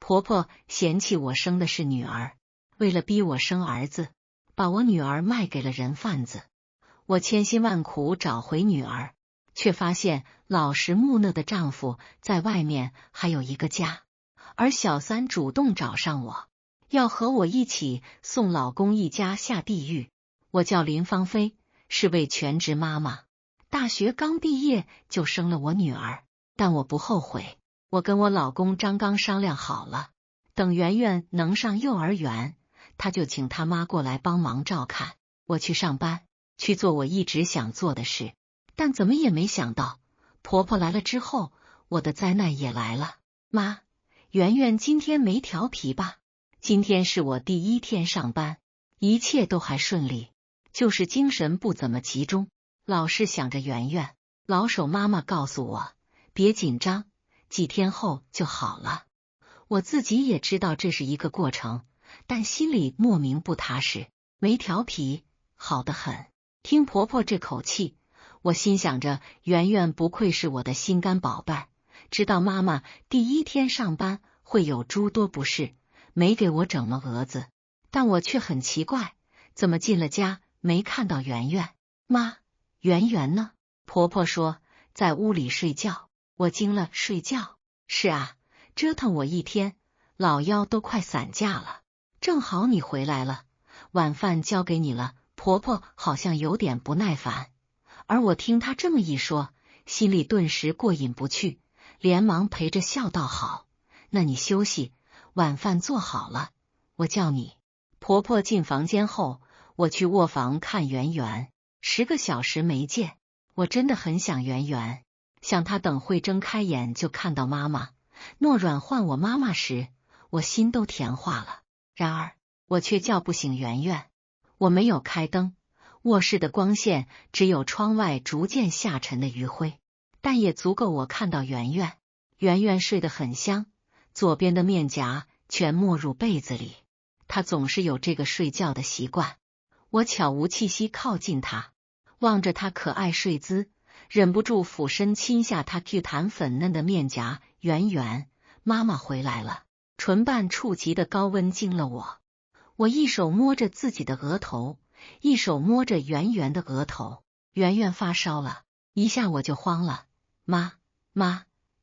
婆婆嫌弃我生的是女儿，为了逼我生儿子，把我女儿卖给了人贩子。我千辛万苦找回女儿，却发现老实木讷的丈夫在外面还有一个家，而小三主动找上我，要和我一起送老公一家下地狱。我叫林芳菲，是位全职妈妈，大学刚毕业就生了我女儿，但我不后悔。我跟我老公张刚商量好了，等圆圆能上幼儿园，他就请他妈过来帮忙照看，我去上班，去做我一直想做的事。但怎么也没想到，婆婆来了之后，我的灾难也来了。妈，圆圆今天没调皮吧？今天是我第一天上班，一切都还顺利，就是精神不怎么集中，老是想着圆圆。老手妈妈告诉我，别紧张，几天后就好了。我自己也知道这是一个过程，但心里莫名不踏实。没调皮，好得很。听婆婆这口气，我心想着圆圆不愧是我的心肝宝贝儿，知道妈妈第一天上班会有诸多不适，没给我整了蛾子。但我却很奇怪，怎么进了家没看到圆圆？妈，圆圆呢？婆婆说在屋里睡觉。我惊了，睡觉？是啊，折腾我一天，老腰都快散架了。正好你回来了，晚饭交给你了。婆婆好像有点不耐烦，而我听她这么一说，心里顿时过意不去，连忙陪着笑道好，那你休息，晚饭做好了，我叫你。婆婆进房间后，我去卧房看圆圆，10个小时没见，我真的很想圆圆，想她等会睁开眼就看到妈妈，诺软唤我妈妈时，我心都甜化了。然而我却叫不醒圆圆。我没有开灯，卧室的光线只有窗外逐渐下沉的余晖，但也足够我看到圆圆。圆圆睡得很香，左边的面颊全没入被子里，她总是有这个睡觉的习惯。我悄无气息靠近她，望着她可爱睡姿，忍不住俯身亲下她 Q 弹粉嫩的面颊。圆圆，妈妈回来了。唇瓣触及的高温惊了我。我一手摸着自己的额头，一手摸着圆圆的额头。圆圆发烧了，一下我就慌了。妈，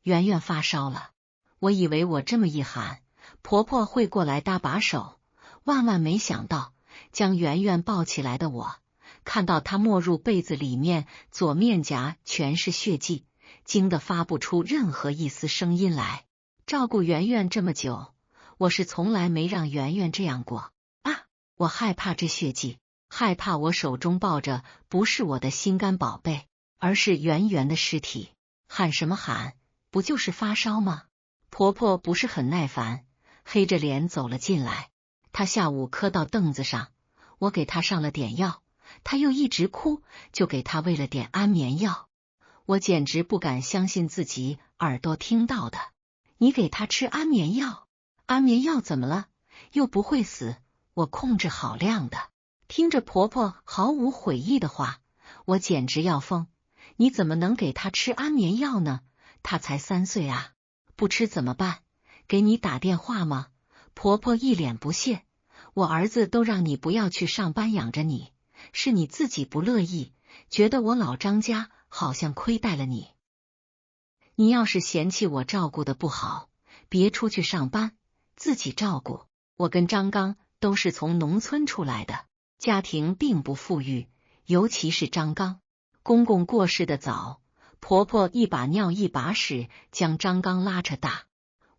圆圆发烧了。我以为我这么一喊，婆婆会过来搭把手，万万没想到，将圆圆抱起来的我，看到她没入被子里面，左面颊全是血迹，惊得发不出任何一丝声音来。照顾圆圆这么久，我是从来没让圆圆这样过。我害怕这血迹，害怕我手中抱着不是我的心肝宝贝，而是圆圆的尸体。喊什么喊？不就是发烧吗？婆婆不是很耐烦，黑着脸走了进来。她下午磕到凳子上，我给她上了点药，她又一直哭，就给她喂了点安眠药。我简直不敢相信自己耳朵听到的。你给她吃安眠药？安眠药怎么了？又不会死。我控制好量的。听着婆婆毫无悔意的话，我简直要疯。你怎么能给她吃安眠药呢？她才3岁啊，不吃怎么办？给你打电话吗？婆婆一脸不屑。我儿子都让你不要去上班养着你，是你自己不乐意，觉得我老张家好像亏待了你。你要是嫌弃我照顾的不好，别出去上班，自己照顾。我跟张刚都是从农村出来的，家庭并不富裕，尤其是张刚。公公过世的早，婆婆一把尿一把屎将张刚拉扯大。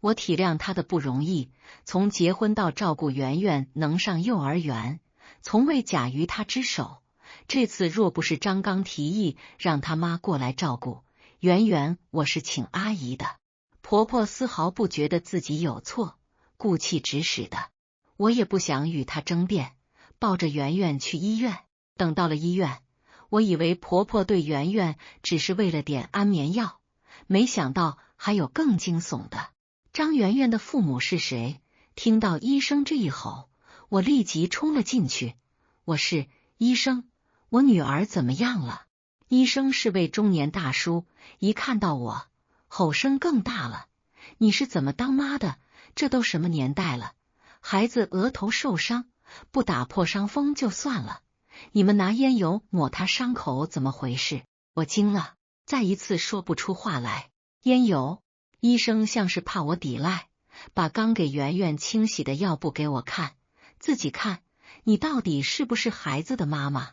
我体谅他的不容易，从结婚到照顾圆圆能上幼儿园，从未假于他之手。这次若不是张刚提议让他妈过来照顾圆圆，我是请阿姨的。婆婆丝毫不觉得自己有错，顾气指使的。我也不想与她争辩，抱着圆圆去医院。等到了医院，我以为婆婆对圆圆只是喂了点安眠药，没想到还有更惊悚的。张圆圆的父母是谁？听到医生这一吼，我立即冲了进去。我是医生，我女儿怎么样了？医生是位中年大叔，一看到我，吼声更大了。你是怎么当妈的？这都什么年代了，孩子额头受伤，不打破伤风就算了，你们拿烟油抹他伤口，怎么回事？我惊了，再一次说不出话来。烟油？医生像是怕我抵赖，把刚给圆圆清洗的药布给我看，自己看，你到底是不是孩子的妈妈？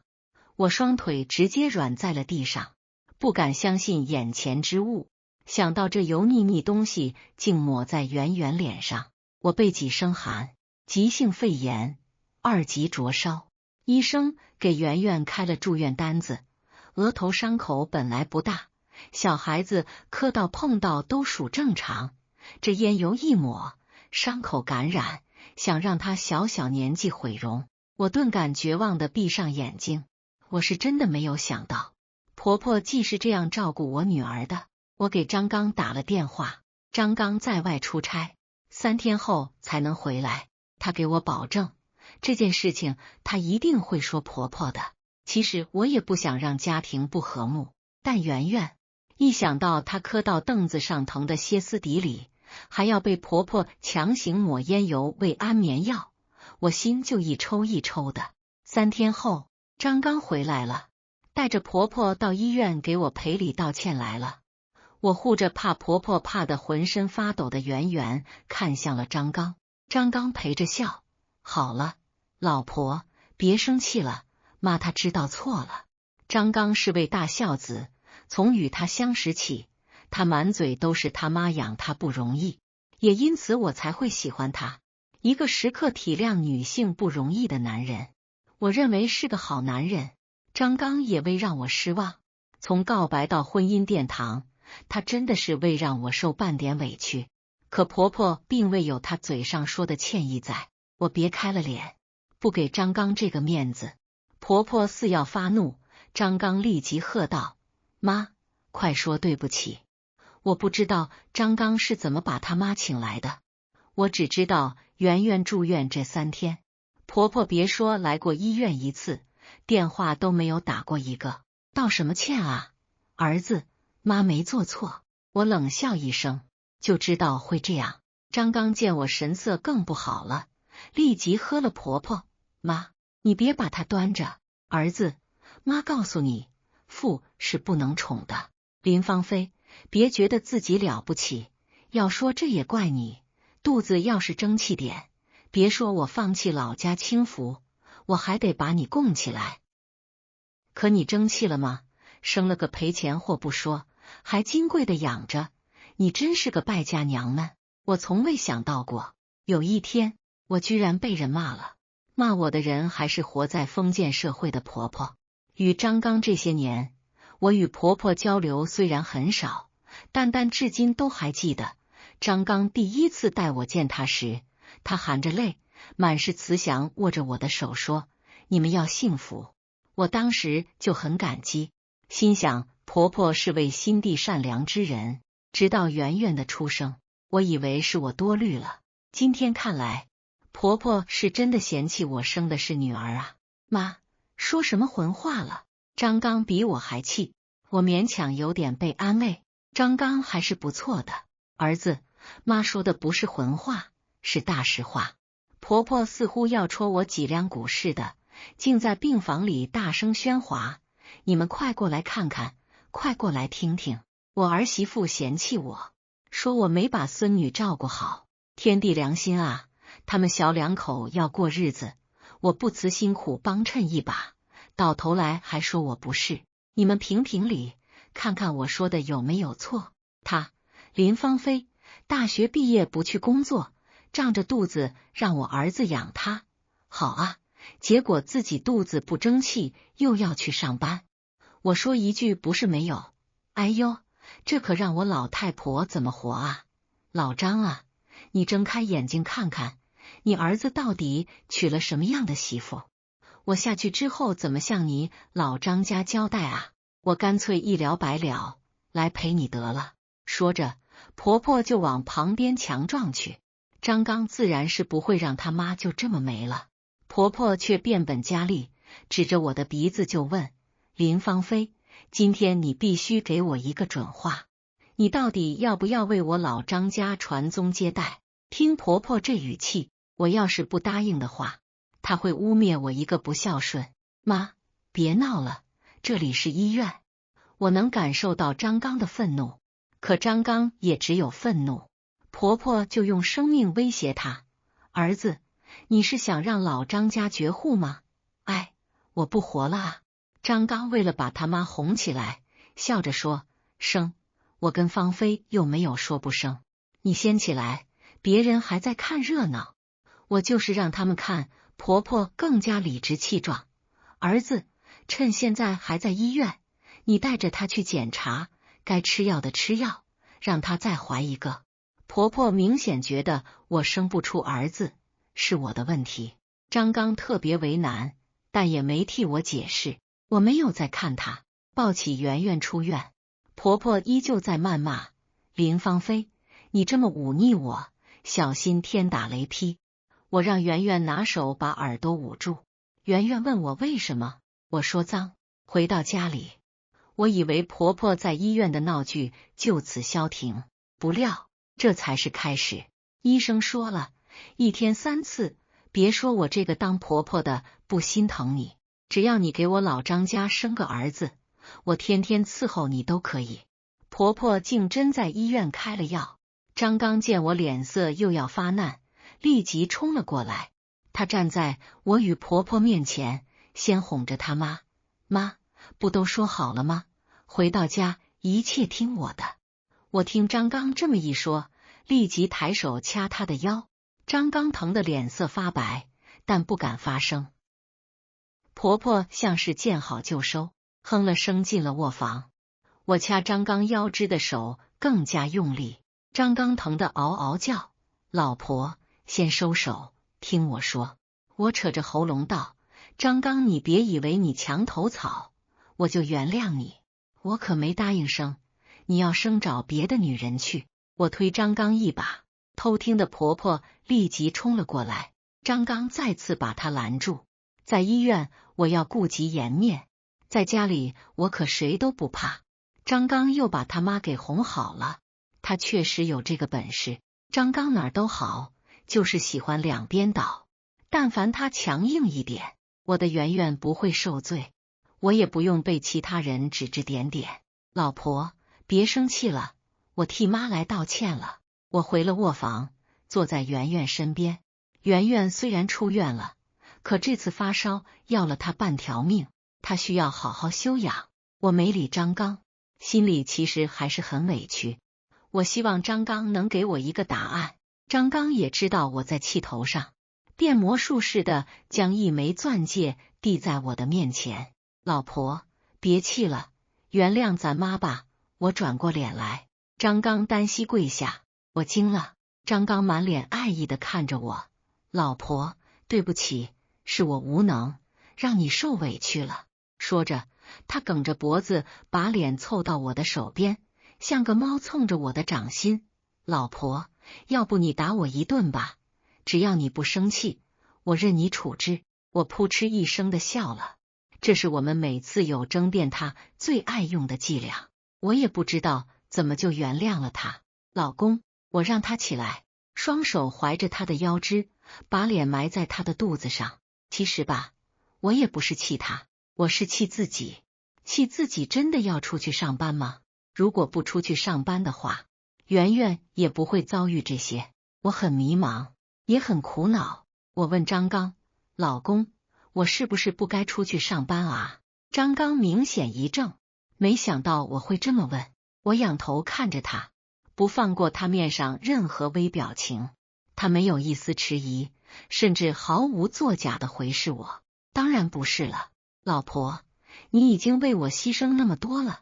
我双腿直接软在了地上，不敢相信眼前之物，想到这油腻腻东西竟抹在圆圆脸上，我背脊生寒，急性肺炎，2级灼烧。医生给圆圆开了住院单子，额头伤口本来不大，小孩子磕到碰到都属正常，这烟油一抹，伤口感染，想让他小小年纪毁容，我顿感绝望的闭上眼睛。我是真的没有想到，婆婆既是这样照顾我女儿的。我给张刚打了电话，张刚在外出差，3天后才能回来。他给我保证，这件事情他一定会说婆婆的。其实我也不想让家庭不和睦，但圆圆一想到她磕到凳子上疼得歇斯底里，还要被婆婆强行抹烟油喂安眠药，我心就一抽一抽的。3天后，张刚回来了，带着婆婆到医院给我赔礼道歉来了。我护着怕婆婆怕得浑身发抖的圆圆，看向了张刚。张刚陪着笑：“好了，老婆，别生气了，妈她知道错了。”张刚是位大孝子，从与他相识起，他满嘴都是他妈养他不容易，也因此我才会喜欢他，一个时刻体谅女性不容易的男人。我认为是个好男人，张刚也未让我失望。从告白到婚姻殿堂，他真的是未让我受半点委屈，可婆婆并未有她嘴上说的歉意在。我别开了脸，不给张刚这个面子。婆婆似要发怒，张刚立即喝道：“妈，快说对不起！”我不知道张刚是怎么把他妈请来的，我只知道圆圆住院这3天，婆婆别说来过医院1次，电话都没有打过一个。道什么歉啊，儿子，妈没做错。我冷笑一声，就知道会这样。张刚见我神色更不好了，立即喝了婆婆：“妈，你别把他端着，儿子，妈告诉你，父是不能宠的。林芳菲，别觉得自己了不起，要说这也怪你，肚子要是争气点，别说我放弃老家轻浮，我还得把你供起来。可你争气了吗？生了个赔钱货不说，还金贵的养着，你真是个败家娘们。我从未想到过，有一天我居然被人骂了。骂我的人还是活在封建社会的婆婆。与张刚这些年，我与婆婆交流虽然很少，但至今都还记得张刚第一次带我见他时，他含着泪，满是慈祥握着我的手说：“你们要幸福。”我当时就很感激，心想婆婆是位心地善良之人。直到圆圆的出生，我以为是我多虑了，今天看来，婆婆是真的嫌弃我生的是女儿啊。妈，说什么混话了？张刚比我还气，我勉强有点被安慰。张刚还是不错的，儿子，妈说的不是混话，是大实话。婆婆似乎要戳我脊梁骨似的，竟在病房里大声喧哗：“你们快过来看看，快过来听听，我儿媳妇嫌弃我，说我没把孙女照顾好。天地良心啊，他们小两口要过日子，我不辞辛苦帮衬一把，到头来还说我不是。你们评评理，看看我说的有没有错？她林芳菲大学毕业不去工作，胀着肚子让我儿子养她，好啊，结果自己肚子不争气，又要去上班。我说一句不是没有，哎呦，这可让我老太婆怎么活啊？老张啊，你睁开眼睛看看，你儿子到底娶了什么样的媳妇？我下去之后怎么向你老张家交代啊？我干脆一了百了，来陪你得了。说着，婆婆就往旁边墙撞去。张刚自然是不会让他妈就这么没了，婆婆却变本加厉，指着我的鼻子就问：“林芳菲，今天你必须给我一个准话，你到底要不要为我老张家传宗接代？”听婆婆这语气，我要是不答应的话，她会污蔑我一个不孝顺。妈，别闹了，这里是医院。我能感受到张刚的愤怒，可张刚也只有愤怒。婆婆就用生命威胁他：儿子，你是想让老张家绝户吗？哎，我不活了啊！张刚为了把他妈哄起来，笑着说：生，我跟芳菲又没有说不生，你先起来，别人还在看热闹，我就是让他们看。婆婆更加理直气壮：儿子，趁现在还在医院，你带着他去检查，该吃药的吃药，让他再怀一个。婆婆明显觉得我生不出儿子是我的问题，张刚特别为难，但也没替我解释。我没有再看他，抱起圆圆出院。婆婆依旧在谩骂：林芳菲，你这么忤逆我，小心天打雷劈。我让圆圆拿手把耳朵捂住。圆圆问我为什么，我说脏。回到家里，我以为婆婆在医院的闹剧就此消停，不料这才是开始。医生说了，1天3次，别说我这个当婆婆的不心疼你，只要你给我老张家生个儿子，我天天伺候你都可以。婆婆竟真在医院开了药。张刚见我脸色又要发难，立即冲了过来。他站在我与婆婆面前，先哄着他妈：妈，不都说好了吗？回到家一切听我的。我听张刚这么一说，立即抬手掐他的腰。张刚疼得脸色发白，但不敢发声。婆婆像是见好就收，哼了声进了卧房。我掐张刚腰肢的手更加用力，张刚疼得嗷嗷叫：老婆，先收手，听我说。我扯着喉咙道：张刚，你别以为你墙头草，我就原谅你，我可没答应生，你要生找别的女人去。我推张刚一把，偷听的婆婆立即冲了过来，张刚再次把她拦住。在医院我要顾及颜面，在家里我可谁都不怕。张刚又把他妈给哄好了，他确实有这个本事。张刚哪儿都好，就是喜欢两边倒，但凡他强硬一点，我的圆圆不会受罪，我也不用被其他人指指点点。老婆，别生气了，我替妈来道歉了。我回了卧房，坐在圆圆身边。圆圆虽然出院了，可这次发烧要了她半条命，她需要好好休养。我没理张刚，心里其实还是很委屈。我希望张刚能给我一个答案。张刚也知道我在气头上，变魔术似的将一枚钻戒递在我的面前。老婆，别气了，原谅咱妈吧。我转过脸来，张刚单膝跪下，我惊了。张刚满脸爱意的看着我：老婆，对不起，是我无能，让你受委屈了。说着，他梗着脖子把脸凑到我的手边，像个猫蹭着我的掌心。老婆，要不你打我一顿吧，只要你不生气，我任你处置。我扑哧一声的笑了，这是我们每次有争辩他最爱用的伎俩。我也不知道怎么就原谅了他。老公，我让他起来，双手怀着他的腰肢，把脸埋在他的肚子上。其实吧，我也不是气他，我是气自己。气自己真的要出去上班吗？如果不出去上班的话，圆圆也不会遭遇这些。我很迷茫，也很苦恼。我问张刚：老公，我是不是不该出去上班啊？张刚明显一怔，没想到我会这么问。我仰头看着他，不放过他面上任何微表情。他没有一丝迟疑，甚至毫无作假的回视我：当然不是了，老婆，你已经为我牺牲那么多了，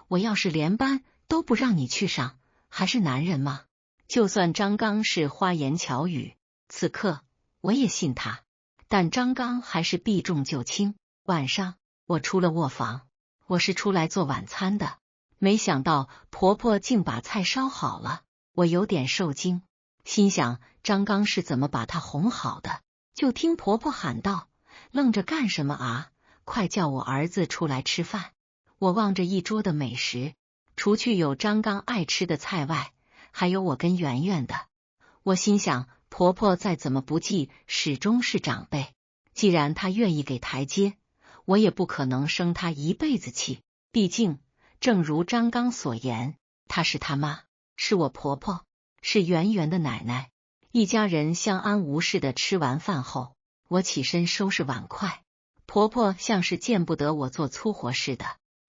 我要是连班都不让你去上，还是男人吗？就算张刚是花言巧语，此刻我也信他，但张刚还是避重就轻。晚上我出了卧房，我是出来做晚餐的，没想到婆婆竟把菜烧好了，我有点受惊，心想张刚是怎么把她哄好的。就听婆婆喊道：愣着干什么啊？快叫我儿子出来吃饭。我望着一桌的美食，除去有张刚爱吃的菜外，还有我跟圆圆的。我心想，婆婆再怎么不济，始终是长辈，既然她愿意给台阶，我也不可能生她一辈子气。毕竟，正如张刚所言，她是他妈，是我婆婆，是圆圆的奶奶。一家人相安无事的吃完饭后，我起身收拾碗筷，婆婆像是见不得我做粗活似的，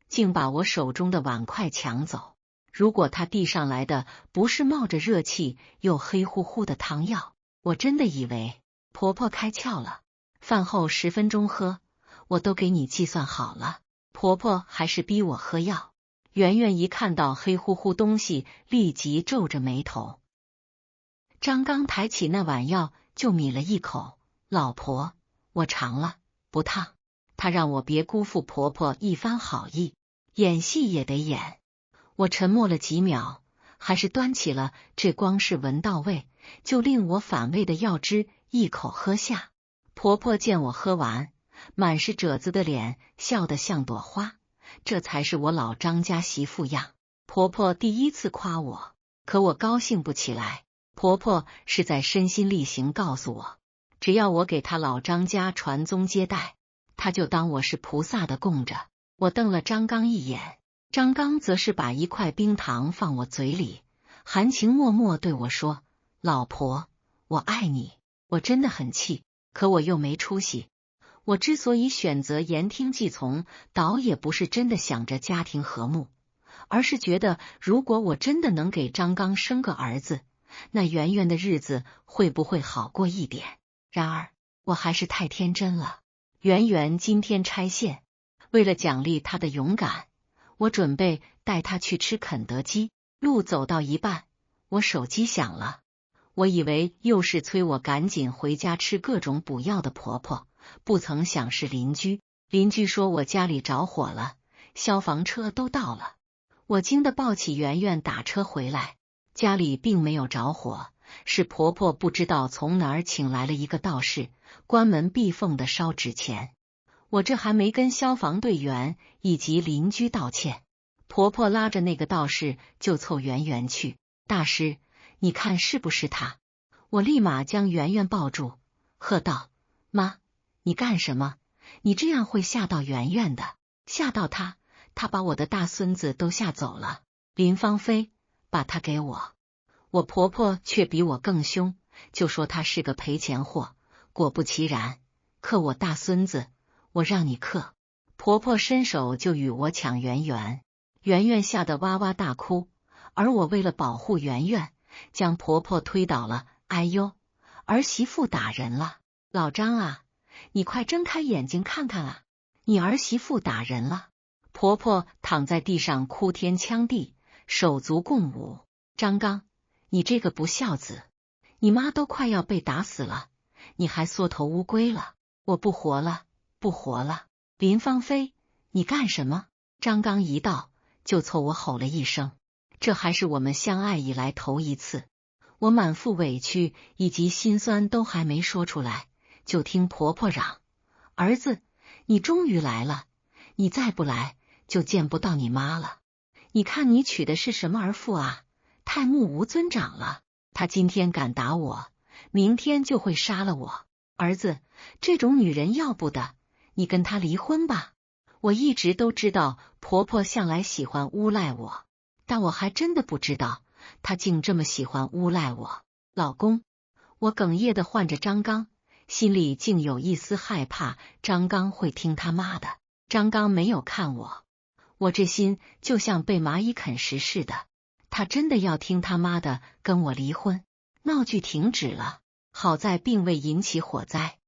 竟把我手中的碗筷抢走。如果她递上来的不是冒着热气又黑乎乎的汤药，我真的以为婆婆开窍了。饭后10分钟喝，我都给你计算好了，婆婆还是逼我喝药。圆圆一看到黑乎乎东西，立即皱着眉头。张刚抬起那碗药就抿了一口，老婆，我尝了，不烫。他让我别辜负婆婆一番好意，演戏也得演。我沉默了几秒，还是端起了这光是闻到味就令我反胃的药汁，一口喝下。婆婆见我喝完，满是褶子的脸笑得像朵花，这才是我老张家媳妇样。婆婆第一次夸我，可我高兴不起来。婆婆是在身心力行告诉我，只要我给她老张家传宗接代，她就当我是菩萨的供着。我瞪了张刚一眼，张刚则是把一块冰糖放我嘴里，含情脉脉对我说，老婆，我爱你。我真的很气，可我又没出息。我之所以选择言听计从，倒也不是真的想着家庭和睦，而是觉得如果我真的能给张刚生个儿子，那圆圆的日子会不会好过一点？然而我还是太天真了。圆圆今天拆线，为了奖励她的勇敢，我准备带她去吃肯德基。路走到一半，我手机响了，我以为又是催我赶紧回家吃各种补药的婆婆，不曾想是邻居。邻居说我家里着火了，消防车都到了。我惊得抱起圆圆打车回来，家里并没有着火，是婆婆不知道从哪儿请来了一个道士，关门闭缝的烧纸钱。我这还没跟消防队员以及邻居道歉，婆婆拉着那个道士就凑圆圆去。大师，你看是不是他？我立马将圆圆抱住，喝道，妈，你干什么？你这样会吓到圆圆的，吓到他，他把我的大孙子都吓走了。林芳菲，把他给我。我婆婆却比我更凶，就说他是个赔钱货。果不其然，克我大孙子，我让你克。婆婆伸手就与我抢圆圆，圆圆吓得哇哇大哭，而我为了保护圆圆，将婆婆推倒了。哎呦，儿媳妇打人了！老张啊，你快睁开眼睛看看啊，你儿媳妇打人了！婆婆躺在地上哭天抢地，手足共舞。张刚，你这个不孝子，你妈都快要被打死了，你还缩头乌龟了！我不活了，不活了！林芳菲，你干什么？张刚一到就凑我吼了一声，这还是我们相爱以来头一次。我满腹委屈以及心酸都还没说出来，就听婆婆嚷，儿子，你终于来了，你再不来就见不到你妈了。你看你娶的是什么儿妇啊，太目无尊长了。她今天敢打我，明天就会杀了我。儿子，这种女人要不得，你跟她离婚吧。我一直都知道婆婆向来喜欢诬赖我，但我还真的不知道她竟这么喜欢诬赖我。老公，我哽咽的唤着张刚，心里竟有一丝害怕张刚会听他妈的。张刚没有看我，我这心就像被蚂蚁啃食似的。他真的要听他妈的跟我离婚，闹剧停止了。好在并未引起火灾。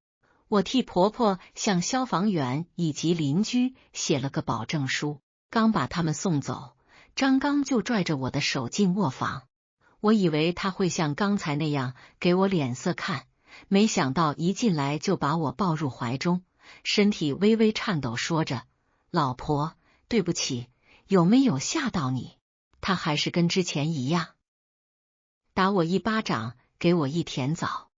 我替婆婆向消防员以及邻居写了个保证书，刚把他们送走，张刚就拽着我的手进卧房。我以为他会像刚才那样给我脸色看，没想到一进来就把我抱入怀中，身体微微颤抖，说着，老婆，对不起，有没有吓到你？他还是跟之前一样，打我一巴掌，给我一甜枣。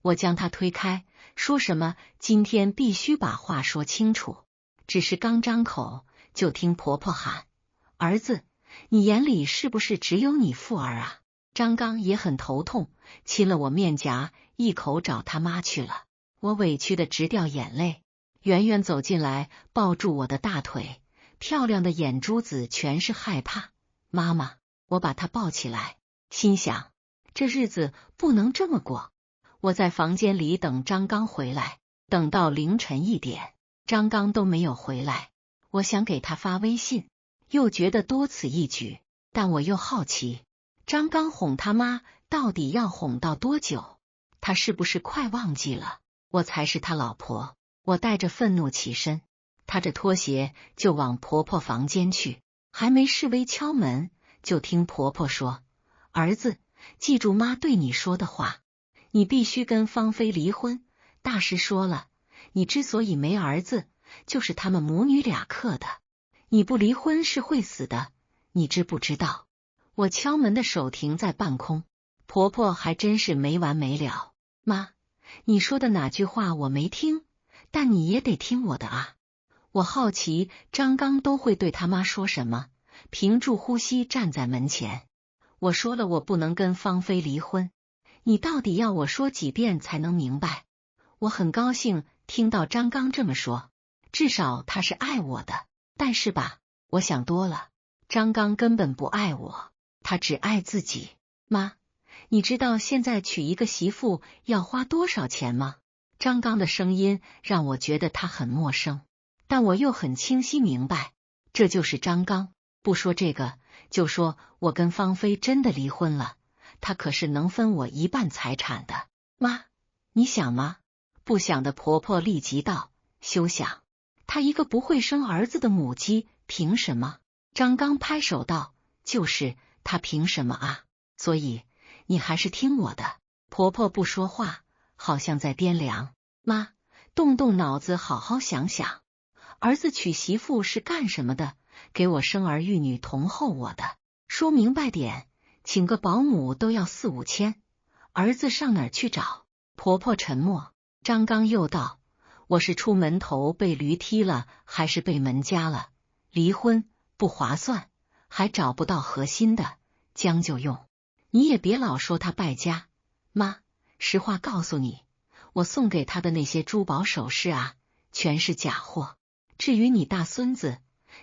我将他推开，说什么今天必须把话说清楚。只是刚张口，就听婆婆喊，儿子，你眼里是不是只有你富儿啊？张刚也很头痛，亲了我面颊，一口找他妈去了。我委屈的直掉眼泪。圆圆走进来，抱住我的大腿，漂亮的眼珠子全是害怕。妈妈，我把她抱起来，心想这日子不能这么过。我在房间里等张刚回来，等到凌晨1点，张刚都没有回来。我想给他发微信，又觉得多此一举，但我又好奇，张刚哄他妈到底要哄到多久？他是不是快忘记了我才是他老婆？我带着愤怒起身，踏着拖鞋就往婆婆房间去。还没示威敲门，就听婆婆说：“儿子，记住妈对你说的话，你必须跟芳菲离婚。大师说了，你之所以没儿子，就是他们母女俩克的。你不离婚是会死的，你知不知道？”我敲门的手停在半空，婆婆还真是没完没了。妈，你说的哪句话我没听？但你也得听我的啊！我好奇张刚都会对他妈说什么，屏住呼吸站在门前。我说了，我不能跟芳菲离婚，你到底要我说几遍才能明白？我很高兴听到张刚这么说，至少他是爱我的。但是吧，我想多了，张刚根本不爱我，他只爱自己。妈，你知道现在娶一个媳妇要花多少钱吗？张刚的声音让我觉得他很陌生，但我又很清晰明白，这就是张刚。不说这个，就说我跟芳菲真的离婚了，他可是能分我1半财产的。妈，你想吗？不想的婆婆立即道：“休想！她一个不会生儿子的母鸡，凭什么？”张刚拍手道：“就是她凭什么啊？所以你还是听我的。”婆婆不说话，好像在掂量。妈，动动脑子，好好想想，儿子娶媳妇是干什么的？给我生儿育女同候我的。说明白点，请个保姆都要4、5千，儿子上哪儿去找？婆婆沉默。张刚又道：“我是出门头被驴踢了，还是被门夹了？离婚不划算，还找不到合心的，将就用。你也别老说他败家。妈，实话告诉你，我送给他的那些珠宝首饰啊，全是假货。至于你大孙子，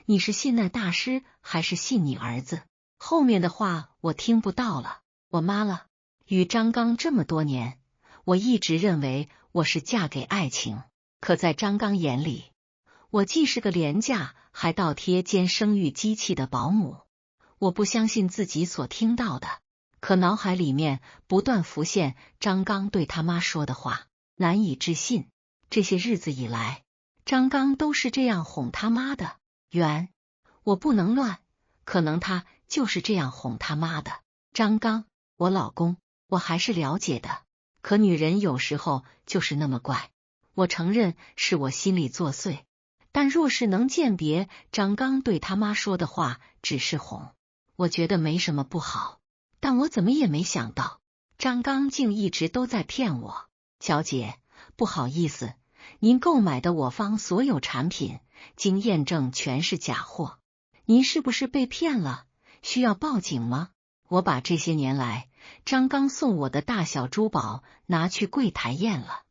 你是信那大师还是信你儿子？”后面的话我听不到了。我妈了。与张刚这么多年，我一直认为我是嫁给爱情，可在张刚眼里，我既是个廉价还倒贴兼生育机器的保姆。我不相信自己所听到的，可脑海里面不断浮现张刚对他妈说的话，难以置信。这些日子以来，张刚都是这样哄他妈的。我不能乱，可能他就是这样哄他妈的。张刚，我老公，我还是了解的，可女人有时候就是那么怪。我承认是我心里作祟，但若是能鉴别张刚对他妈说的话只是哄，我觉得没什么不好。但我怎么也没想到，张刚竟一直都在骗我。小姐，不好意思，您购买的我方所有产品经验证全是假货，您是不是被骗了？需要报警吗？我把这些年来张刚送我的大小珠宝拿去柜台验了。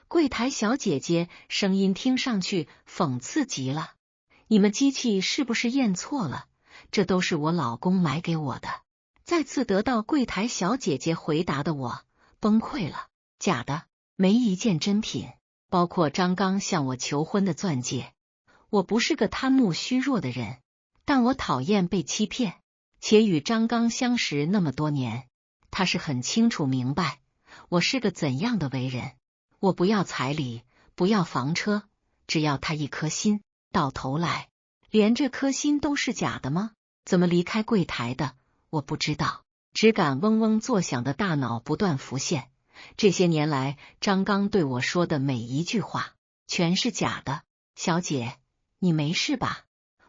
柜台小姐姐声音听上去讽刺极了：“你们机器是不是验错了？这都是我老公买给我的。”再次得到柜台小姐姐回答的我崩溃了。假的，没一件真品，包括张刚向我求婚的钻戒。我不是个贪慕虚弱的人，但我讨厌被欺骗，且与张刚相识那么多年，他是很清楚明白我是个怎样的为人。我不要彩礼，不要房车，只要他一颗心。到头来，连这颗心都是假的吗？怎么离开柜台的？我不知道，只感嗡嗡作响的大脑不断浮现。这些年来，张刚对我说的每一句话全是假的。小姐，你没事吧？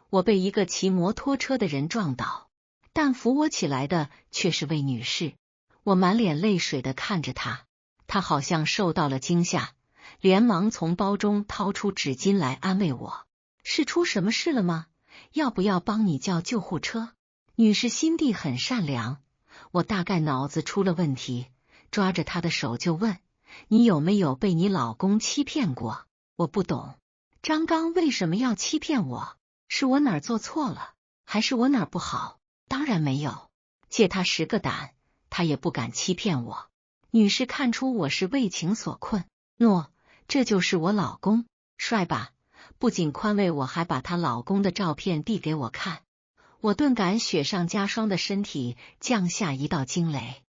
我被一个骑摩托车的人撞倒，但扶我起来的却是位女士。我满脸泪水的看着她，她好像受到了惊吓，连忙从包中掏出纸巾来安慰我。是出什么事了吗？要不要帮你叫救护车？女士心地很善良，我大概脑子出了问题，抓着他的手就问：你有没有被你老公欺骗过？我不懂，张刚为什么要欺骗我？是我哪儿做错了，还是我哪儿不好？当然没有，借他10个胆，他也不敢欺骗我。女士看出我是为情所困，喏，这就是我老公，帅吧？不仅宽慰我，还把她老公的照片递给我看。我顿感雪上加霜的身体降下一道惊雷。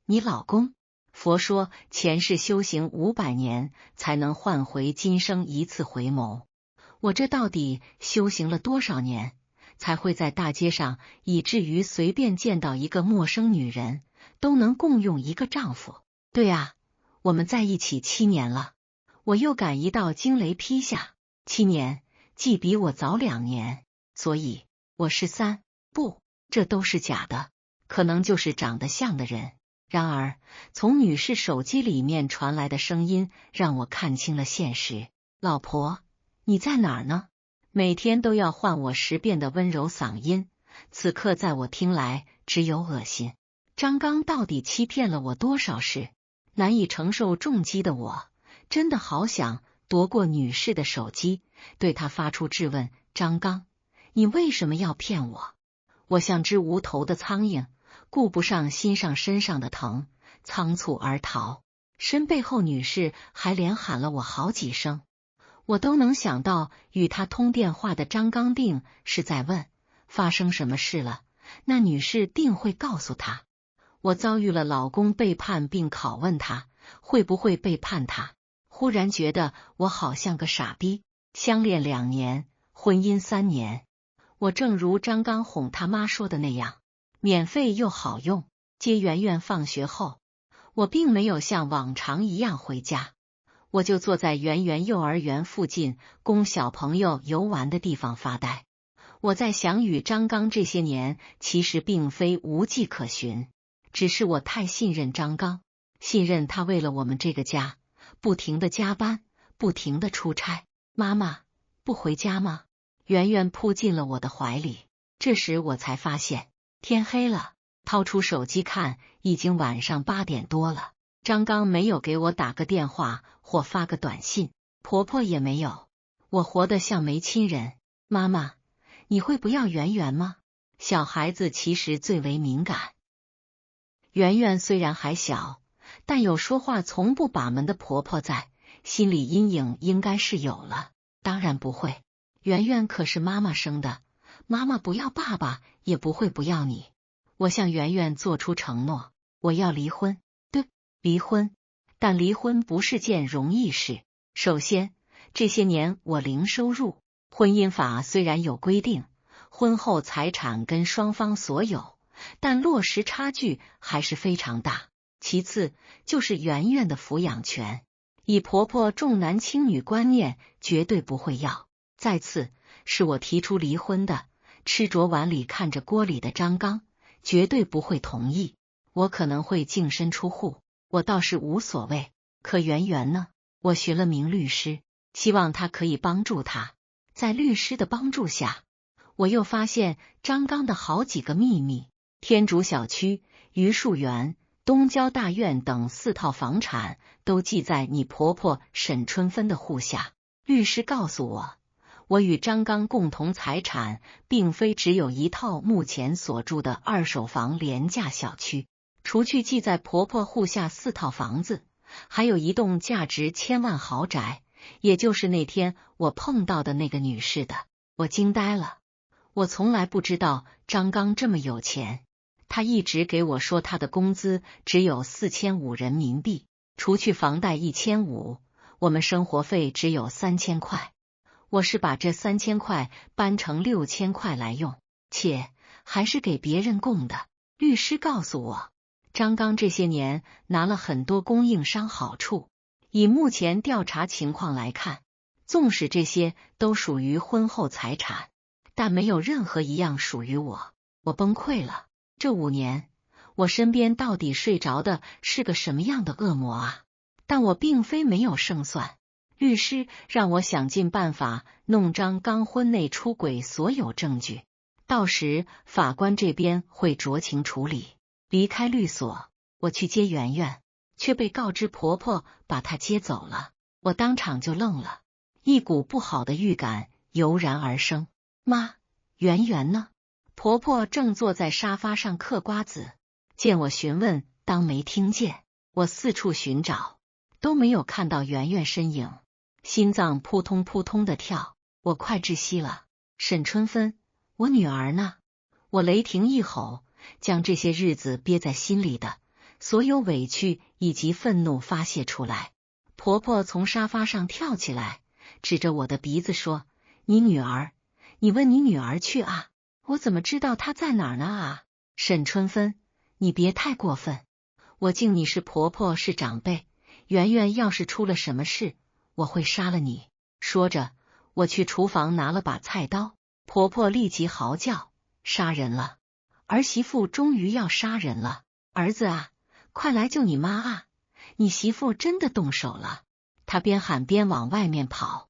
你老公？佛说前世修行500年才能换回今生一次回眸。我这到底修行了多少年，才会在大街上以至于随便见到一个陌生女人都能共用一个丈夫？对啊，我们在一起7年了。我又感一道惊雷劈下，7年，既比我早2年，所以我13，不，这都是假的，可能就是长得像的人。然而，从女士手机里面传来的声音让我看清了现实。老婆，你在哪儿呢？每天都要换我10遍的温柔嗓音，此刻在我听来只有恶心。张刚到底欺骗了我多少事？难以承受重击的我，真的好想夺过女士的手机，对她发出质问：张刚，你为什么要骗我？我像只无头的苍蝇，顾不上心上身上的疼，仓促而逃。身背后女士还连喊了我好几声，我都能想到与她通电话的张刚定是在问发生什么事了，那女士定会告诉他我遭遇了老公背叛，并拷问他会不会背叛他。忽然觉得我好像个傻逼，相恋2年，婚姻3年。我正如张刚哄他妈说的那样，免费又好用。接圆圆放学后，我并没有像往常一样回家，我就坐在圆圆幼儿园附近供小朋友游玩的地方发呆。我在想，与张刚这些年其实并非无迹可寻，只是我太信任张刚，信任他为了我们这个家不停的加班，不停的出差。妈妈，不回家吗？圆圆扑进了我的怀里。这时我才发现天黑了，掏出手机看，已经晚上8点多了。张刚没有给我打个电话或发个短信，婆婆也没有，我活得像没亲人。妈妈，你会不要圆圆吗？小孩子其实最为敏感。圆圆虽然还小，但有说话从不把门的婆婆在，心理阴影应该是有了。当然不会，圆圆可是妈妈生的，妈妈不要爸爸，也不会不要你。我向圆圆做出承诺，我要离婚。对，离婚，但离婚不是件容易事。首先，这些年我零收入，婚姻法虽然有规定，婚后财产跟双方所有，但落实差距还是非常大。其次就是圆圆的抚养权，以婆婆重男轻女观念绝对不会要。再次是我提出离婚的，吃着碗里看着锅里的张刚绝对不会同意。我可能会净身出户，我倒是无所谓。可圆圆呢？我寻了名律师，希望他可以帮助他。在律师的帮助下，我又发现张刚的好几个秘密：天竺小区、榆树园、东郊大院等4套房产都记在你婆婆沈春芬的户下。律师告诉我，我与张刚共同财产并非只有1套目前所住的2手房廉价小区，除去记在婆婆户下4套房子，还有一栋价值1000万豪宅，也就是那天我碰到的那个女士的。我惊呆了，我从来不知道张刚这么有钱。他一直给我说他的工资只有4500人民币，除去房贷1500，我们生活费只有3000块。我是把这3000块搬成6000块来用，且还是给别人供的。律师告诉我，张刚这些年拿了很多供应商好处，以目前调查情况来看，纵使这些都属于婚后财产，但没有任何一样属于我。我崩溃了。这5年，我身边到底睡着的是个什么样的恶魔啊？但我并非没有胜算。律师让我想尽办法弄张刚婚内出轨所有证据，到时法官这边会酌情处理。离开律所，我去接圆圆，却被告知婆婆把她接走了。我当场就愣了，一股不好的预感油然而生。妈，圆圆呢？婆婆正坐在沙发上嗑瓜子，见我询问，当没听见。我四处寻找，都没有看到圆圆身影，心脏扑通扑通的跳，我快窒息了。沈春芬，我女儿呢？我雷霆一吼，将这些日子憋在心里的所有委屈以及愤怒发泄出来。婆婆从沙发上跳起来，指着我的鼻子说：“你女儿，你问你女儿去啊！我怎么知道她在哪儿呢啊？”沈春芬，你别太过分，我敬你是婆婆是长辈，圆圆要是出了什么事，我会杀了你。说着，我去厨房拿了把菜刀，婆婆立即嚎叫：“杀人了！儿媳妇终于要杀人了！儿子啊，快来救你妈啊！你媳妇真的动手了！”她边喊边往外面跑。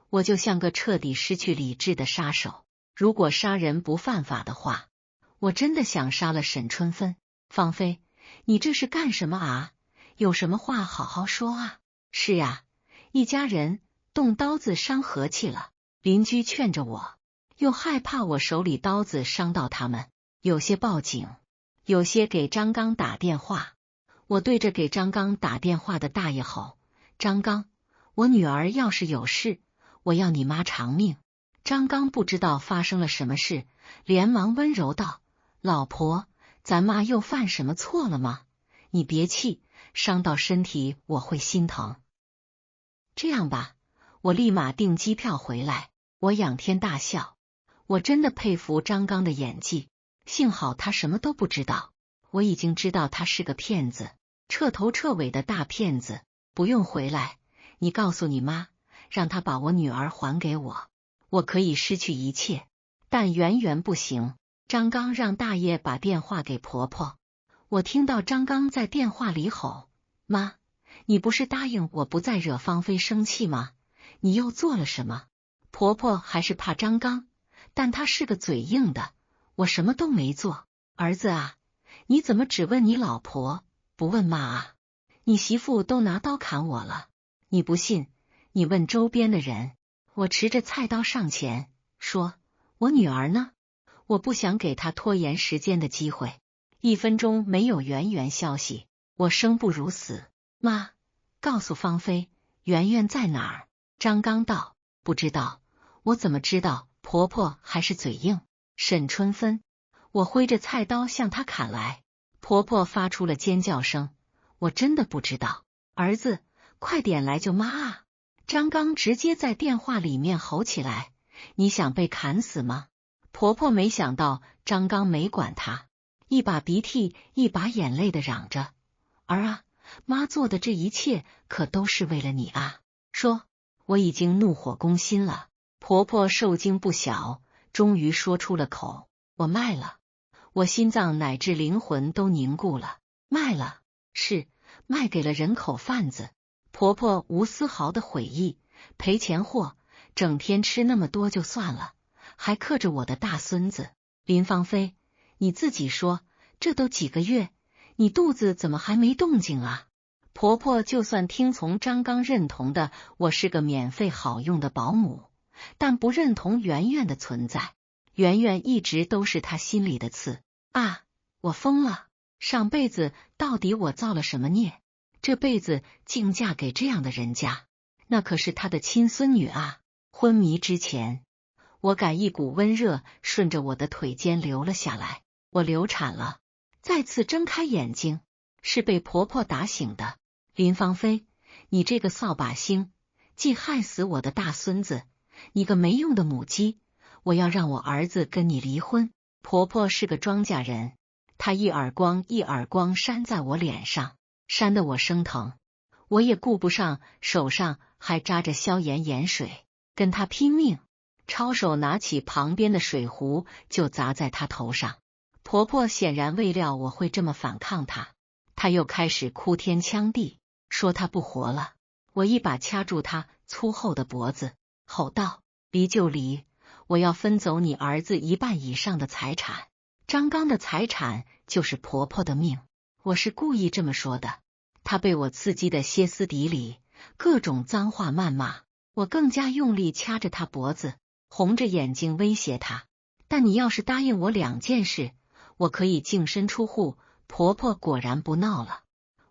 我就像个彻底失去理智的杀手，如果杀人不犯法的话，我真的想杀了沈春芬。芳菲，你这是干什么啊？有什么话好好说啊！是呀，一家人动刀子伤和气了。邻居劝着我，又害怕我手里刀子伤到他们，有些报警，有些给张刚打电话。我对着给张刚打电话的大爷吼：“张刚，我女儿要是有事，我要你妈偿命。”张刚不知道发生了什么事，连忙温柔道：“老婆，咱妈又犯什么错了吗？你别气，伤到身体我会心疼。这样吧，我立马订机票回来。”我仰天大笑，我真的佩服张刚的演技，幸好他什么都不知道。我已经知道他是个骗子，彻头彻尾的大骗子。不用回来，你告诉你妈，让她把我女儿还给我，我可以失去一切，但圆圆不行。张刚让大爷把电话给婆婆，我听到张刚在电话里吼：“妈，你不是答应我不再惹芳菲生气吗？你又做了什么？”婆婆还是怕张刚，但她是个嘴硬的，我什么都没做。儿子啊，你怎么只问你老婆，不问妈啊？你媳妇都拿刀砍我了，你不信，你问周边的人。我持着菜刀上前说：“我女儿呢？”我不想给她拖延时间的机会。1分钟没有圆圆消息，我生不如死。妈，告诉芳菲，圆圆在哪儿？张刚道：“不知道。”我怎么知道？婆婆还是嘴硬。沈春芬，我挥着菜刀向她砍来，婆婆发出了尖叫声。我真的不知道。儿子，快点来救妈啊！张刚直接在电话里面吼起来：“你想被砍死吗？”婆婆没想到张刚没管她，一把鼻涕一把眼泪的嚷着：“儿啊，妈做的这一切可都是为了你啊！”说，我已经怒火攻心了。婆婆受惊不小，终于说出了口：“我卖了。”我心脏乃至灵魂都凝固了。卖了，是卖给了人口贩子。婆婆无丝毫的悔意，赔钱货，整天吃那么多就算了，还克着我的大孙子。林芳菲，你自己说，这都几个月，你肚子怎么还没动静啊？婆婆就算听从张刚认同的我是个免费好用的保姆，但不认同圆圆的存在。圆圆一直都是他心里的刺啊！我疯了，上辈子到底我造了什么孽？这辈子竟嫁给这样的人家，那可是他的亲孙女啊！昏迷之前，我感一股温热顺着我的腿间流了下来，我流产了。再次睁开眼睛，是被婆婆打醒的。林芳菲，你这个扫把星，既害死我的大孙子，你个没用的母鸡！我要让我儿子跟你离婚。婆婆是个庄稼人，她一耳光一耳光扇在我脸上，扇得我生疼。我也顾不上手上还扎着消炎盐水，跟她拼命，抄手拿起旁边的水壶就砸在她头上。婆婆显然未料我会这么反抗她，她又开始哭天抢地，说她不活了。我一把掐住她粗厚的脖子，吼道：“离就离！我要分走你儿子1半以上的财产，张刚的财产就是婆婆的命，我是故意这么说的。他被我刺激的歇斯底里，各种脏话谩骂，我更加用力掐着他脖子，红着眼睛威胁他，但你要是答应我2件事，我可以净身出户。婆婆果然不闹了，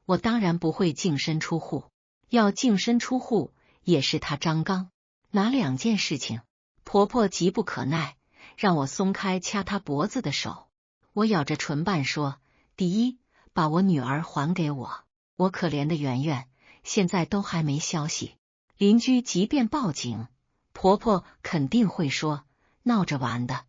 我当然不会净身出户，要净身出户也是他张刚。哪2件事情？婆婆急不可耐，让我松开掐她脖子的手。我咬着唇瓣说：第一，把我女儿还给我。我可怜的圆圆现在都还没消息，邻居即便报警，婆婆肯定会说闹着玩的。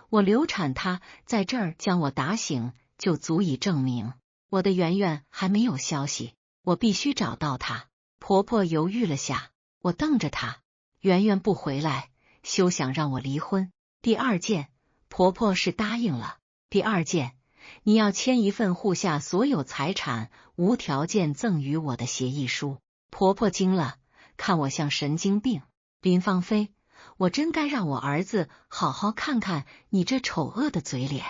我流产她在这儿将我打醒，就足以证明我的圆圆还没有消息，我必须找到她。婆婆犹豫了下，我瞪着她，圆圆不回来，休想让我离婚。第2件，婆婆是答应了。第2件，你要签一份户下所有财产无条件赠与我的协议书。婆婆惊了，看我像神经病。林芳菲，我真该让我儿子好好看看你这丑恶的嘴脸。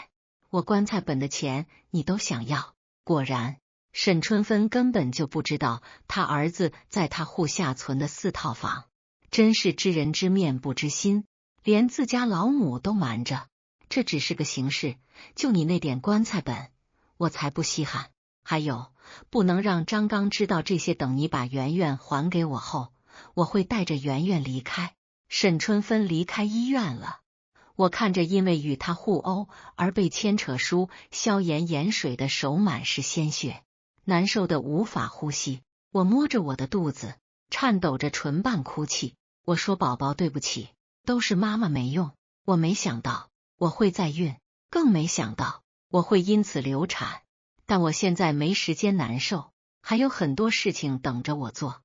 我棺材本的钱你都想要。果然，沈春芬根本就不知道他儿子在他户下存的4套房，真是知人知面不知心，连自家老母都瞒着。这只是个形式，就你那点棺材本，我才不稀罕。还有，不能让张刚知道这些，等你把圆圆还给我后，我会带着圆圆离开。沈春芬离开医院了，我看着因为与他互殴而被牵扯出消炎盐水的手满是鲜血，难受的无法呼吸。我摸着我的肚子，颤抖着唇瓣哭泣。我说宝宝对不起，都是妈妈没用。我没想到我会再孕，更没想到我会因此流产。但我现在没时间难受，还有很多事情等着我做。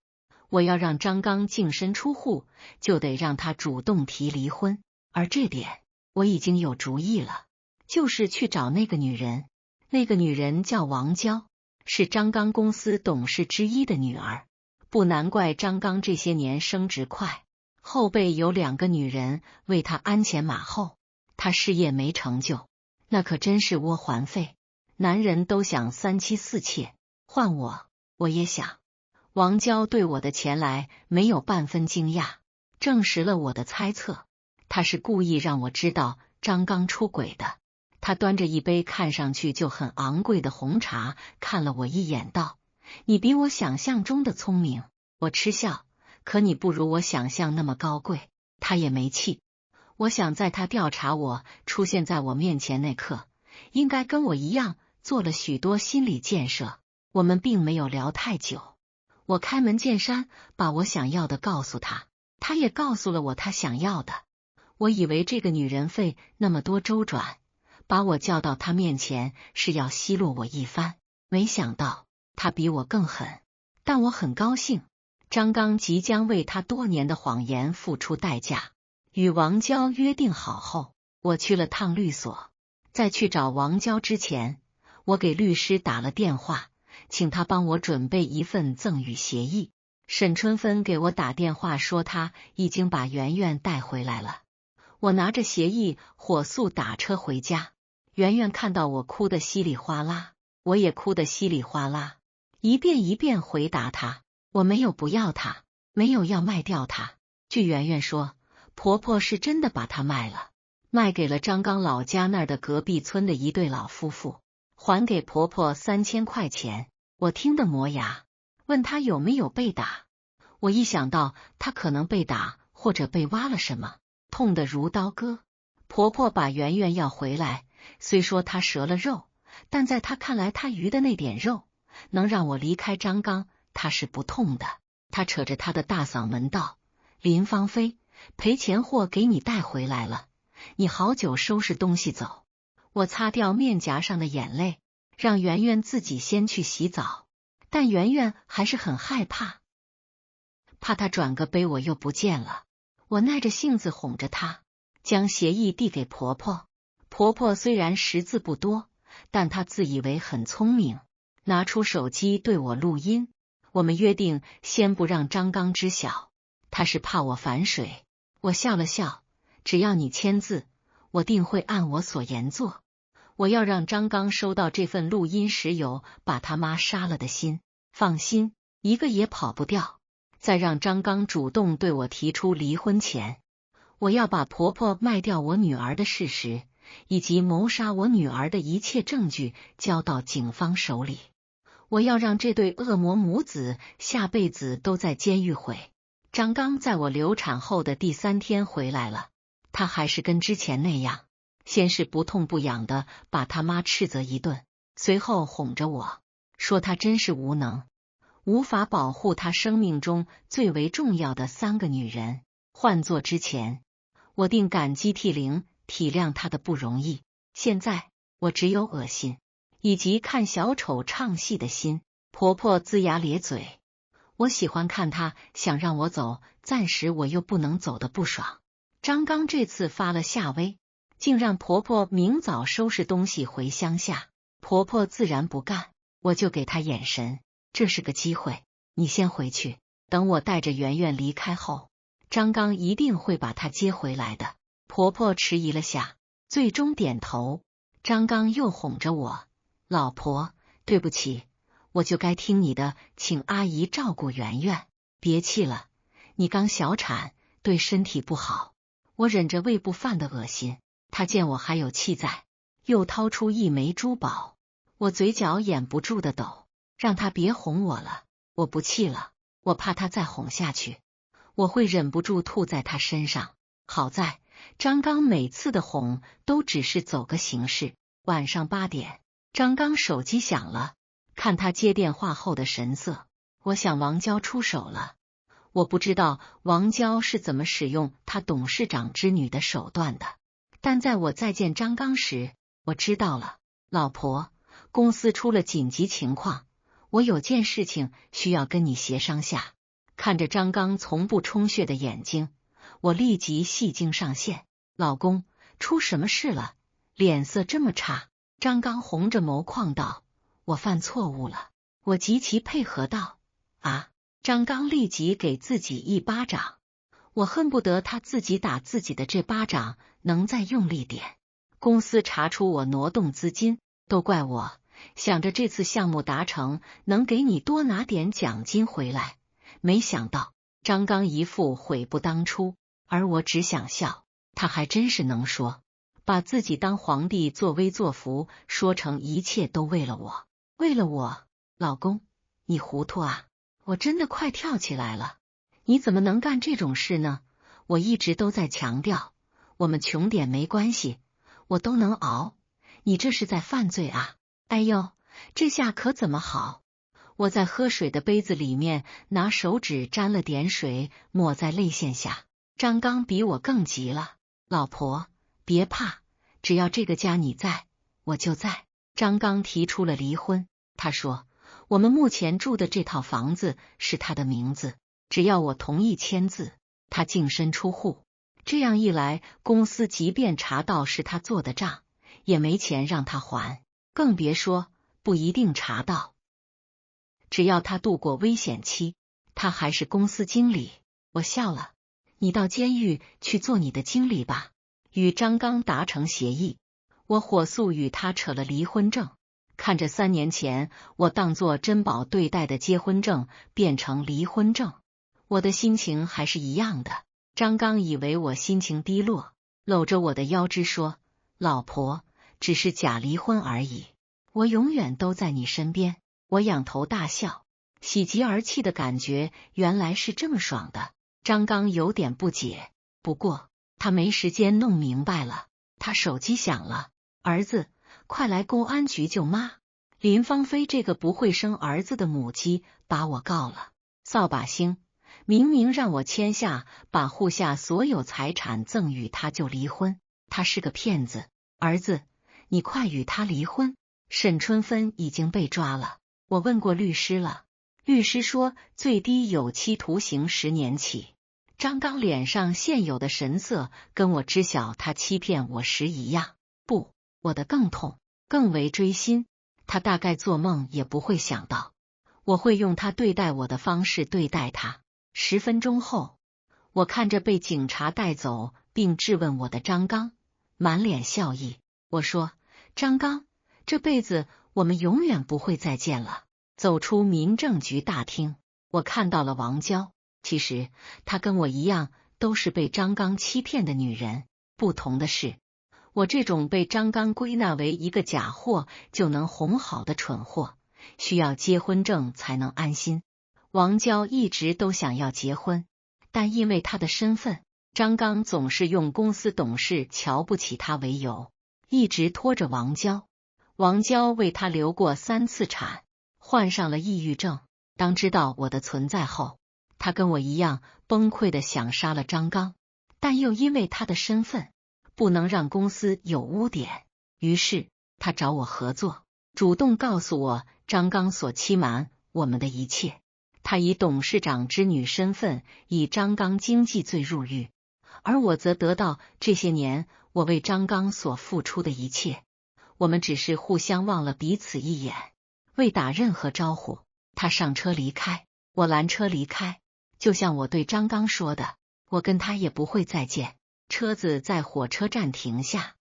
我要让张刚净身出户，就得让他主动提离婚，而这点我已经有主意了，就是去找那个女人。那个女人叫王娇，是张刚公司董事之一的女儿。不难怪张刚这些年升职快，后背有2个女人为他鞍前马后，他事业没成就，那可真是窝环费。男人都想3妻4妾，换我也想。王娇对我的前来没有半分惊讶，证实了我的猜测。他是故意让我知道张刚出轨的。他端着一杯看上去就很昂贵的红茶，看了我一眼，道：你比我想象中的聪明。我嗤笑，可你不如我想象那么高贵。他也没气。我想在他调查我出现在我面前那刻，应该跟我一样做了许多心理建设。我们并没有聊太久，我开门见山把我想要的告诉他，他也告诉了我他想要的。我以为这个女人费那么多周转，把我叫到他面前是要奚落我一番，没想到他比我更狠。但我很高兴，张刚即将为他多年的谎言付出代价。与王娇约定好后，我去了趟律所。在去找王娇之前，我给律师打了电话，请他帮我准备一份赠与协议。沈春芬给我打电话说他已经把圆圆带回来了。我拿着协议火速打车回家。圆圆看到我哭得稀里哗啦，我也哭得稀里哗啦，一遍一遍回答他，我没有不要他，没有要卖掉他。据圆圆说，婆婆是真的把他卖了，卖给了张刚老家那儿的隔壁村的一对老夫妇，还给婆婆3000块钱。我听得磨牙，问他有没有被打。我一想到他可能被打或者被挖了什么，痛得如刀割。婆婆把圆圆要回来，虽说她折了肉，但在她看来，她余的那点肉能让我离开张刚，她是不痛的。她扯着她的大嗓门道：林芳菲，赔钱货给你带回来了，你好久收拾东西走。我擦掉面颊上的眼泪，让圆圆自己先去洗澡，但圆圆还是很害怕，怕她转个背我又不见了。我耐着性子哄着她，将协议递给婆婆。婆婆虽然识字不多，但她自以为很聪明，拿出手机对我录音。我们约定先不让张刚知晓，他是怕我反水。我笑了笑，只要你签字，我定会按我所言做。我要让张刚收到这份录音时有把他妈杀了的心，放心，一个也跑不掉。在让张刚主动对我提出离婚前，我要把婆婆卖掉我女儿的事实，以及谋杀我女儿的一切证据交到警方手里。我要让这对恶魔母子下辈子都在监狱毁。张刚在我流产后的第3天回来了，他还是跟之前那样，先是不痛不痒的把他妈斥责一顿，随后哄着我说他真是无能，无法保护他生命中最为重要的3个女人。换做之前，我定感激涕零，体谅他的不容易。现在我只有恶心，以及看小丑唱戏的心。婆婆龇牙咧嘴，我喜欢看她想让我走，暂时我又不能走的不爽。张刚这次发了下威，竟让婆婆明早收拾东西回乡下。婆婆自然不干，我就给她眼神，这是个机会，你先回去，等我带着圆圆离开后，张刚一定会把她接回来的。婆婆迟疑了下，最终点头。张刚又哄着我，老婆，对不起，我就该听你的，请阿姨照顾圆圆，别气了，你刚小产，对身体不好。我忍着胃部犯的恶心，他见我还有气在，又掏出1枚珠宝，我嘴角掩不住的抖，让他别哄我了，我不气了，我怕他再哄下去，我会忍不住吐在他身上。好在张刚每次的哄都只是走个形式。晚上8点，张刚手机响了，看他接电话后的神色，我想王娇出手了。我不知道王娇是怎么使用她董事长之女的手段的，但在我再见张刚时，我知道了。老婆，公司出了紧急情况，我有件事情需要跟你协商下。看着张刚从不充血的眼睛，我立即戏精上线。老公，出什么事了？脸色这么差。张刚红着眸眶道，我犯错误了。我极其配合道，啊！张刚立即给自己1巴掌，我恨不得他自己打自己的这巴掌能再用力点。公司查出我挪动资金，都怪我，想着这次项目达成能给你多拿点奖金回来，没想到张刚一副悔不当初，而我只想笑。他还真是能说，把自己当皇帝作威作福，说成一切都为了我，为了我。老公，你糊涂啊！我真的快跳起来了，你怎么能干这种事呢？我一直都在强调，我们穷点没关系，我都能熬，你这是在犯罪啊！哎呦，这下可怎么好？我在喝水的杯子里面拿手指沾了点水，抹在泪腺下。张刚比我更急了，老婆，别怕，只要这个家你在，我就在。张刚提出了离婚，他说我们目前住的这套房子是他的名字，只要我同意签字，他净身出户。这样一来，公司即便查到是他做的账，也没钱让他还，更别说不一定查到。只要他度过危险期，他还是公司经理。我笑了，你到监狱去做你的经理吧。与张刚达成协议，我火速与他扯了离婚证。看着3年前我当作珍宝对待的结婚证变成离婚证，我的心情还是一样的。张刚以为我心情低落，搂着我的腰肢说，老婆，只是假离婚而已，我永远都在你身边。我仰头大笑，喜极而泣的感觉原来是这么爽的。张刚有点不解，不过他没时间弄明白了。他手机响了，儿子，快来公安局救妈！林芳菲这个不会生儿子的母鸡把我告了，扫把星，明明让我签下把户下所有财产赠与他就离婚，他是个骗子。儿子，你快与他离婚。沈春芬已经被抓了，我问过律师了，律师说最低有期徒刑10年起。张刚脸上现有的神色跟我知晓他欺骗我时一样，不，我的更痛，更为锥心。他大概做梦也不会想到，我会用他对待我的方式对待他。10分钟后，我看着被警察带走并质问我的张刚，满脸笑意。我说：张刚，这辈子我们永远不会再见了。走出民政局大厅，我看到了王娇。其实她跟我一样，都是被张刚欺骗的女人。不同的是，我这种被张刚归纳为一个假货就能哄好的蠢货，需要结婚证才能安心。王娇一直都想要结婚，但因为她的身份，张刚总是用公司董事瞧不起她为由，一直拖着王娇。王娇为他流过3次产，患上了抑郁症。当知道我的存在后，他跟我一样崩溃的想杀了张刚，但又因为他的身份，不能让公司有污点，于是他找我合作，主动告诉我张刚所欺瞒我们的一切。他以董事长之女身份以张刚经济罪入狱，而我则得到这些年我为张刚所付出的一切。我们只是互相望了彼此一眼，未打任何招呼。他上车离开，我拦车离开，就像我对张刚说的，我跟他也不会再见。车子在火车站停下，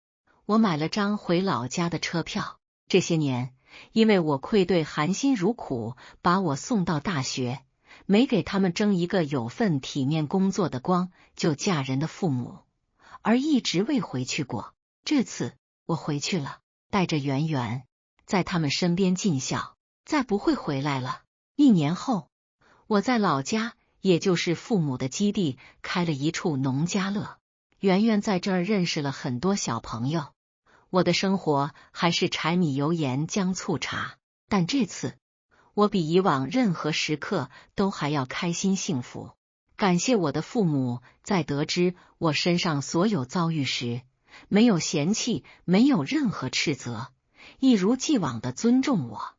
我买了张回老家的车票。这些年，因为我愧对含辛茹苦把我送到大学，没给他们争一个有份体面工作的光，就嫁人的父母，而一直未回去过。这次我回去了，带着圆圆，在他们身边尽孝，再不会回来了。1年后，我在老家，也就是父母的基地，开了一处农家乐。圆圆在这儿认识了很多小朋友。我的生活还是柴米油盐酱醋茶，但这次我比以往任何时刻都还要开心幸福。感谢我的父母，在得知我身上所有遭遇时，没有嫌弃，没有任何斥责，一如既往的尊重我。